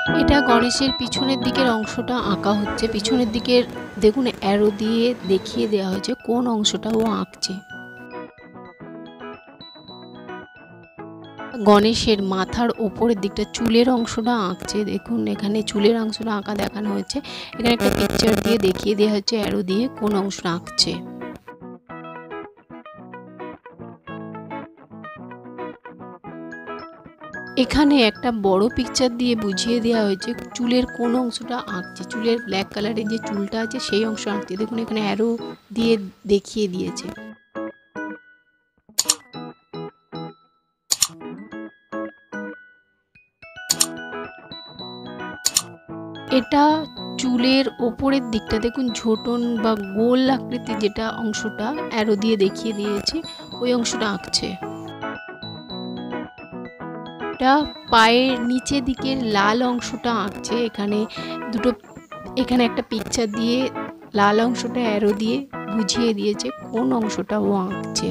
এটা গণেশের পিছনের দিকের অংশটা আঁকা হচ্ছে। পিছনের দিকের দেখুন অ্যারো দিয়ে দেখিয়ে দেওয়া হয়েছে কোন অংশটা ও আঁকছে। গণেশের মাথার ওপরের দিকটা চুলের অংশটা আঁকছে। দেখুন এখানে চুলের অংশটা আঁকা দেখানো হয়েছে। এখানে একটা পিকচার দিয়ে দেখিয়ে দেওয়া হচ্ছে অ্যারো দিয়ে কোন অংশটা আঁকছে। এখানে একটা বড় পিকচার দিয়ে বুঝিয়ে দেওয়া হয়েছে চুলের কোন অংশটা আঁকছে। চুলের ব্ল্যাক কালারের যে চুলটা আছে সেই অংশ আঁকছে। দেখুন এখানে অ্যারো দিয়ে দেখিয়ে দিয়েছে। এটা চুলের ওপরের দিকটা দেখুন ঝোঁটন বা গোল আকৃতির যেটা অংশটা অ্যারো দিয়ে দেখিয়ে দিয়েছে ওই অংশটা আঁকছে। এটা পায়ের নিচের দিকের লাল অংশটা আঁকছে। এখানে একটা পিকচার দিয়ে লাল অংশটা অ্যারো দিয়ে বুঝিয়ে দিয়েছে কোন অংশটা ও আঁকছে।